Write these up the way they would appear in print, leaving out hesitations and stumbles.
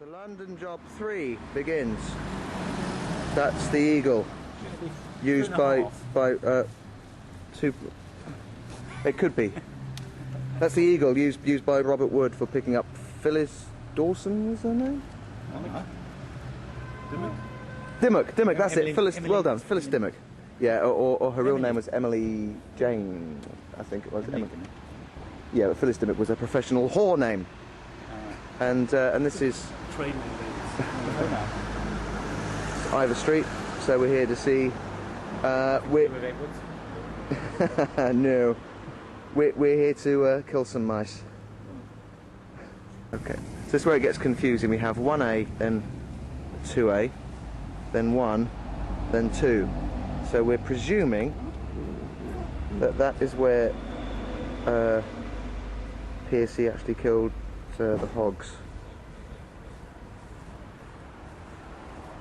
The London job 3 begins. That's the eagle used by two. It could be. That's the eagle used by Robert Wood for picking up Phyllis Dawson. Was her name? Dimmock. That's it. Phyllis. Well done, Phyllis Dimmock. Yeah, or her real name was Emily Jane. I think it was. Yeah, but Phyllis Dimmock was a professional whore name. And this is Ivor Street, so we're here to see. No, we're here to kill some mice. Okay, so this is where it gets confusing. We have 1A, then 2A, then 1, then 2. So we're presuming that is where Piercy actually killed the hogs,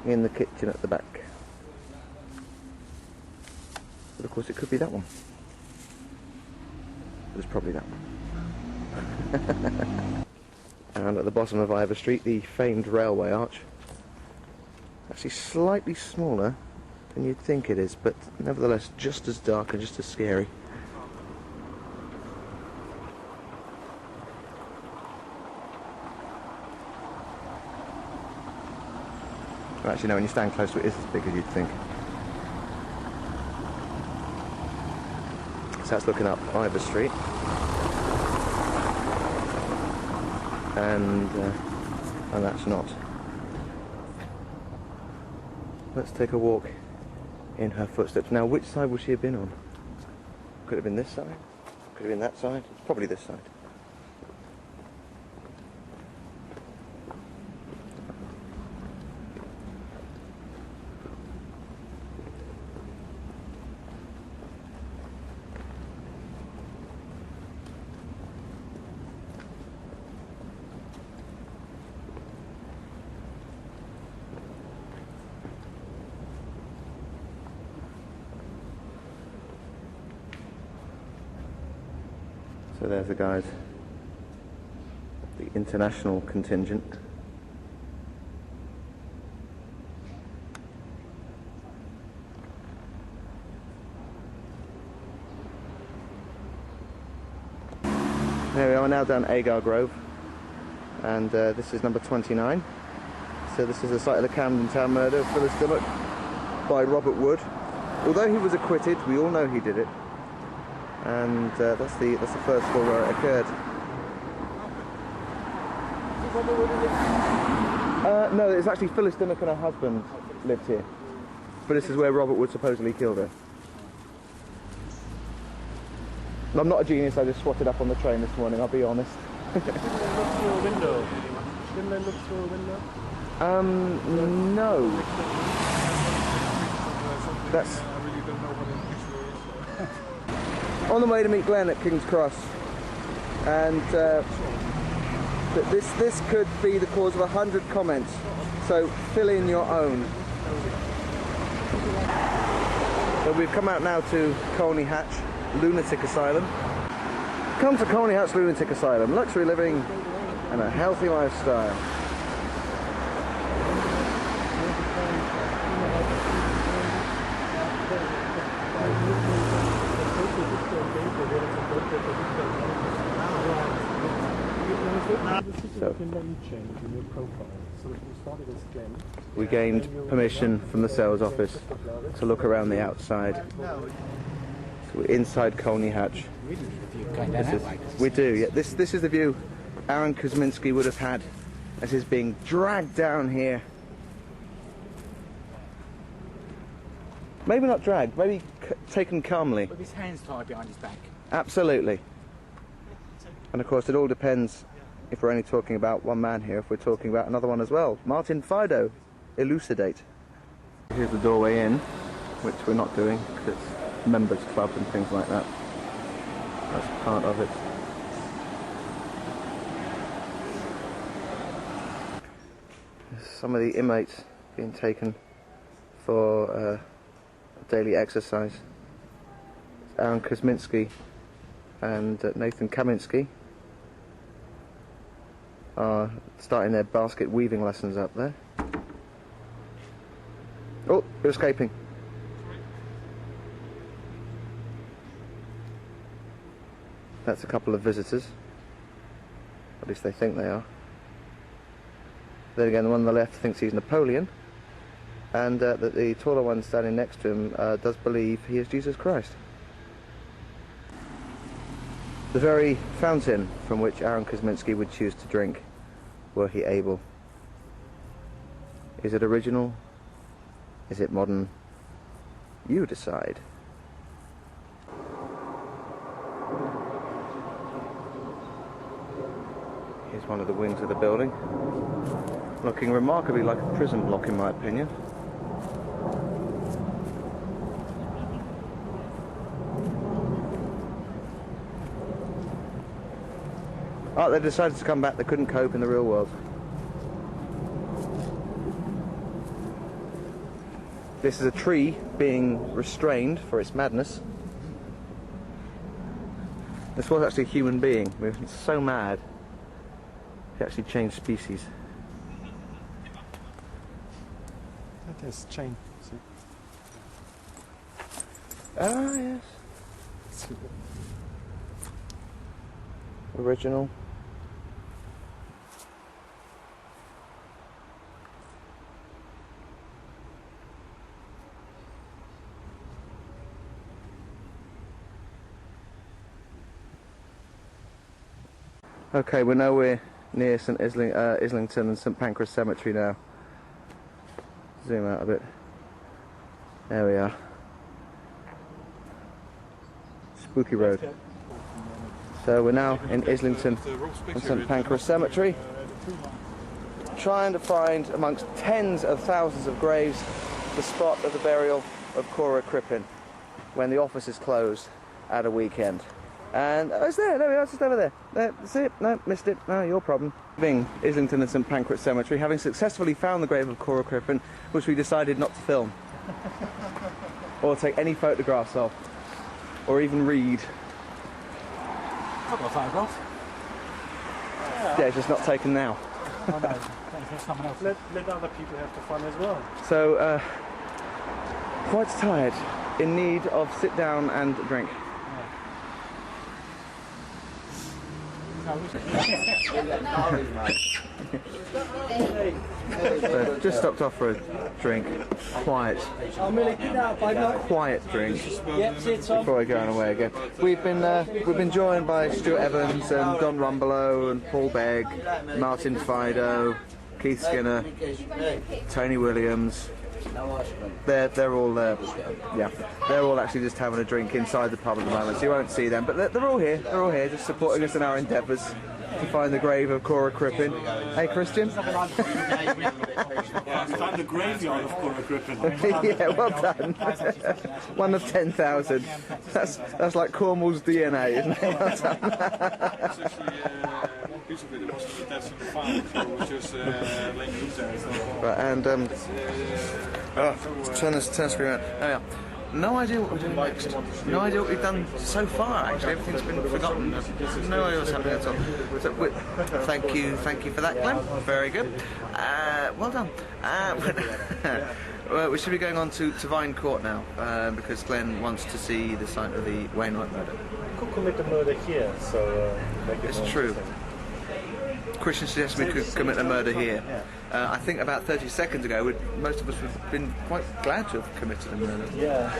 in the kitchen at the back. But of course it could be that one. It's probably that one. And at the bottom of Ivor Street, the famed railway arch. Actually slightly smaller than you'd think it is, but nevertheless just as dark and just as scary. Actually, no, when you stand close to it, it's as big as you'd think. So that's looking up Ivor Street. And that's not. Let's take a walk in her footsteps. Now, which side would she have been on? Could have been this side? Could have been that side? Probably this side. So there's the guys, the international contingent. There we are, now down Agar Grove, and this is number 29. So this is the site of the Camden Town murder of Phyllis Dimmock by Robert Wood. Although he was acquitted, we all know he did it. And that's the first floor where it occurred. No, it's actually Phyllis Dimmock and her husband lived here. But this is where Robert Wood supposedly killed her. I'm not a genius, I just swatted up on the train this morning, I'll be honest. Didn't they look through a window? Didn't they look through a window? No. That's... I really don't know what an issue is. On the way to meet Glenn at King's Cross, and this could be the cause of 100 comments, so fill in your own. So we've come out now to Colney Hatch Lunatic Asylum. Come to Colney Hatch Lunatic Asylum, luxury living and a healthy lifestyle. So, we gained permission from the sales office to look around the outside. So we're inside Colney Hatch. We do, yeah. This is the view Aaron Kosminski would have had as he's being dragged down here. Maybe not dragged, maybe taken calmly. With his hands tied behind his back. Absolutely. And of course it all depends if we're only talking about one man here, if we're talking about another one as well. Martin Fido, elucidate. Here's the doorway in, which we're not doing because it's members club and things like that. That's part of it. Some of the inmates being taken for daily exercise. It's Aaron Kosminski and Nathan Kaminsky. are starting their basket weaving lessons up there. Oh, you're escaping. That's a couple of visitors. At least they think they are. Then again, the one on the left thinks he's Napoleon, and the taller one standing next to him does believe he is Jesus Christ. The very fountain from which Aaron Kosminski would choose to drink, were he able. Is it original? Is it modern? You decide. Here's one of the wings of the building, looking remarkably like a prison block in my opinion. Oh, they decided to come back. They couldn't cope in the real world. This is a tree being restrained for its madness. This was actually a human being. We were so mad, he actually changed species. That is chain. See? Ah, yes. Original. Okay, we know we're near St Islington and St Pancras Cemetery now. Zoom out a bit. There we are. Spooky Road. So we're now in Islington and St Pancras Cemetery, trying to find amongst tens of thousands of graves the spot of the burial of Cora Crippen when the office is closed at a weekend. And oh, it's there we are, it's just over there. That's it. No, missed it. No, your problem. Leaving Islington and St Pancras Cemetery, having successfully found the grave of Cora Crippen, which we decided not to film or take any photographs of, or even read. I've got a photograph. Yeah, it's just not taken now. Oh, no. Someone else. Let other people have the fun as well. So, quite tired, in need of sit down and drink. So just stopped off for a drink. Quiet drink before we're going away again. We've been joined by Stuart Evans and Don Rumbelow and Paul Begg, Martin Fido, Keith Skinner, Tony Williams. They're all they're all actually just having a drink inside the pub at the moment, so you won't see them, but they're all here. They're all here just supporting us in our endeavours to find the grave of Cora Crippen. Hey, Christian. Found the graveyard of Cora Crippen. Yeah, well done. One of 10,000. That's like Cornwall's DNA, isn't it? Well done. Piece of it was attached to the farm, so we just laying loose there. Right, and turn the screen around. There we are. No idea what we're doing next. No idea what we've done so far. Actually, everything's been forgotten. No idea what's happening at all. So, thank you for that, Glenn. Very good. Well done. We should be going on to Vine Court now because Glenn wants to see the site of the Wainwright murder. Could commit the murder here, so it's true. Christian suggests we could commit a murder here. I think about 30 seconds ago, most of us would have been quite glad to have committed a murder. Yeah.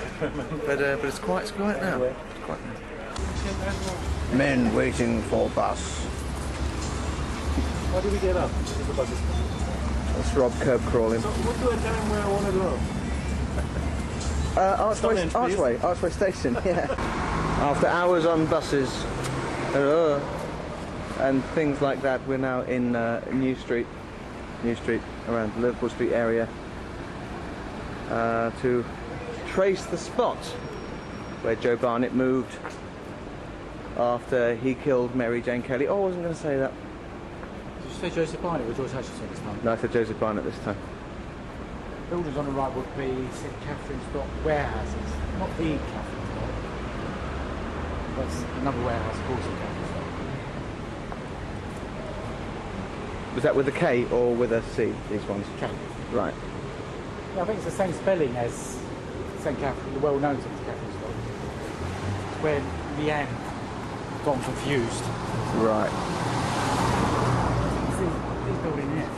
but it's quiet now. It's quiet now. Men waiting for bus. Why do we get up? Because the bus is coming. That's Rob curb crawling. So what do I tell him where I want to go? Archway Station, yeah. After hours on buses and things like that, we're now in New Street, around the Liverpool Street area, to trace the spot where Joe Barnett moved after he killed Mary Jane Kelly. Oh, I wasn't going to say that. Did you say Joseph Barnett or George Hutchinson this time? No, I said Joseph Barnett this time. Buildings on the right would be St Catherine's Dock warehouses, not the Catherine's Dock. That's another warehouse called St Catherine's Dock. Was that with a K or with a C, these ones? K. Right. Yeah, I think it's the same spelling as St Catherine, the well-known St Catherine's Dock. It's where Leanne got confused. Right. This building here.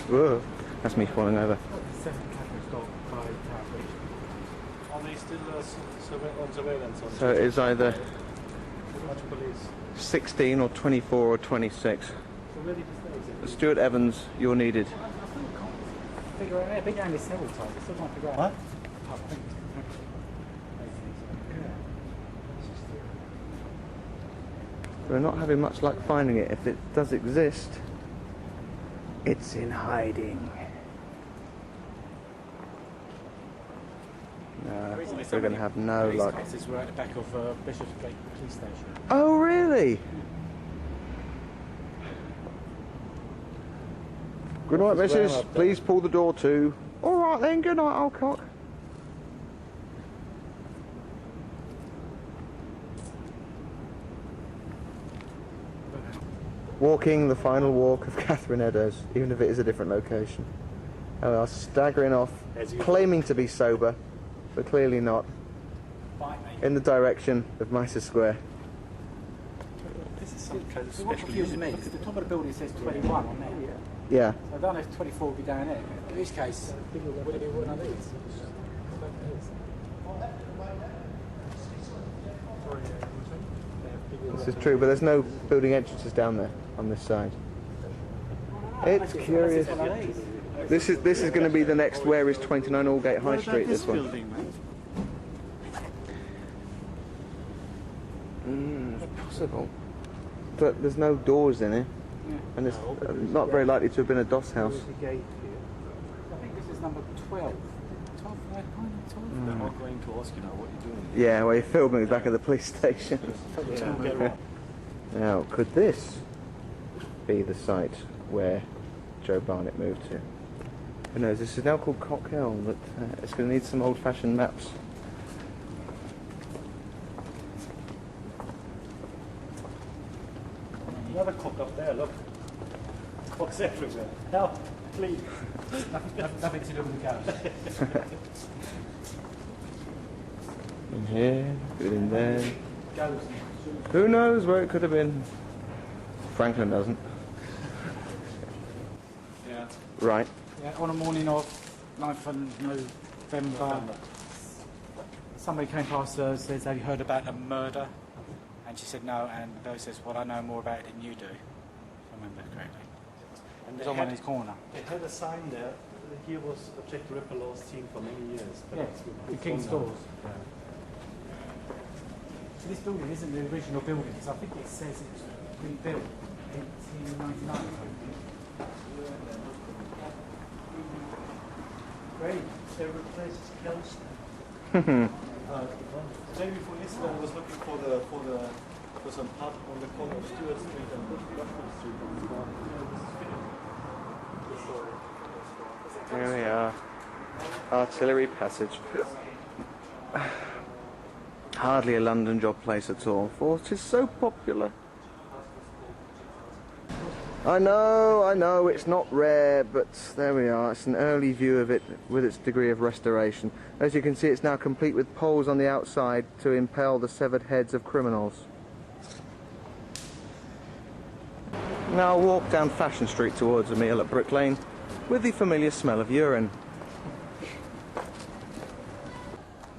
Whoa. That's me falling over. St Catherine's Dock by Tower Bridge. Are they still on surveillance? On So it is either much police? 16 or 24 or 26. So where did you stay? Stuart Evans, you're needed. I can't figure out. I've been down this several times. I still can't figure out. What? I think We're not having much luck finding it. If it does exist, it's in hiding. No, we're going to have no luck. This we're at the back of Bishopsgate Police Station. Oh, really? Good night, missus. Please pull the door to. All right then, good night, old cock. Walking the final walk of Catherine Eddowes, even if it is a different location. And we are staggering off, claiming to be sober, but clearly not, in the direction of Mitre Square. This is some kind of What special confuses unit. me is the top of the building says 21 on there. Yeah. So I don't know if 24 would be down there. In this case, would it be one of these? This is true, but there's no building entrances down there on this side. It's curious. This is going to be the next. Where is 29 Aldgate High Street? This one. It's possible, but there's no doors in it, and it's not very likely to have been a DOS house. I think this is number 12. 12, 12. They're not going to ask you now what you're doing. Yeah, well, you're filming back at the police station. Now, could this be the site where Joe Barnett moved to? Who knows? This is now called Cock Hill, but it's going to need some old-fashioned maps. Another cock up there, look. Cocks everywhere. Help, please. Nothing to do with the garage. In here, good in there. Goes. Who knows where it could have been? Franklin doesn't. Yeah. Right. Yeah, on the morning of 9th of November, somebody came past her and says, have you heard about a murder? And she said no, and Bill says, well, I know more about it than you do, if I remember correctly. And There's someone in his corner. They had a sign there. Here was Object Ripper Law's team for many years. But Yeah, it's the it's King's gone now. Doors. So this building isn't the original building, because I think it says it was rebuilt in 1899. Great. They replaced Kelster. Day before yesterday, I was looking for some pub on the corner of Stewart Street and Bushman Street. Here we are. Artillery Passage. Hardly a London job place at all, for it is so popular. I know, it's not rare, but there we are. It's an early view of it with its degree of restoration. As you can see, it's now complete with poles on the outside to impale the severed heads of criminals. Now I'll walk down Fashion Street towards a meal at Brick Lane with the familiar smell of urine.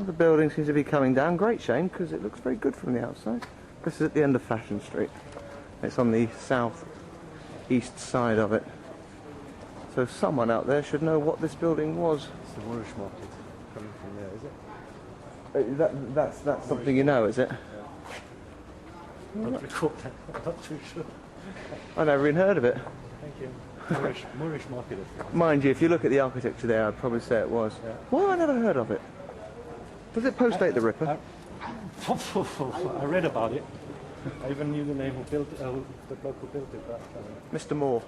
The building seems to be coming down. Great shame, because it looks very good from the outside. This is at the end of Fashion Street. It's on the south-east side of it. So someone out there should know what this building was. It's the Moorish market coming from there, is it? That's something you know, is it? Not recall that. I'm not too sure. I've never even heard of it. Thank you. Moorish market. Mind you, if you look at the architecture there, I'd probably say it was. Yeah. Well, I never heard of it. Does it post-date the Ripper? I read about it. I even knew the name who built the bloke who built it. But, Mr. Moore.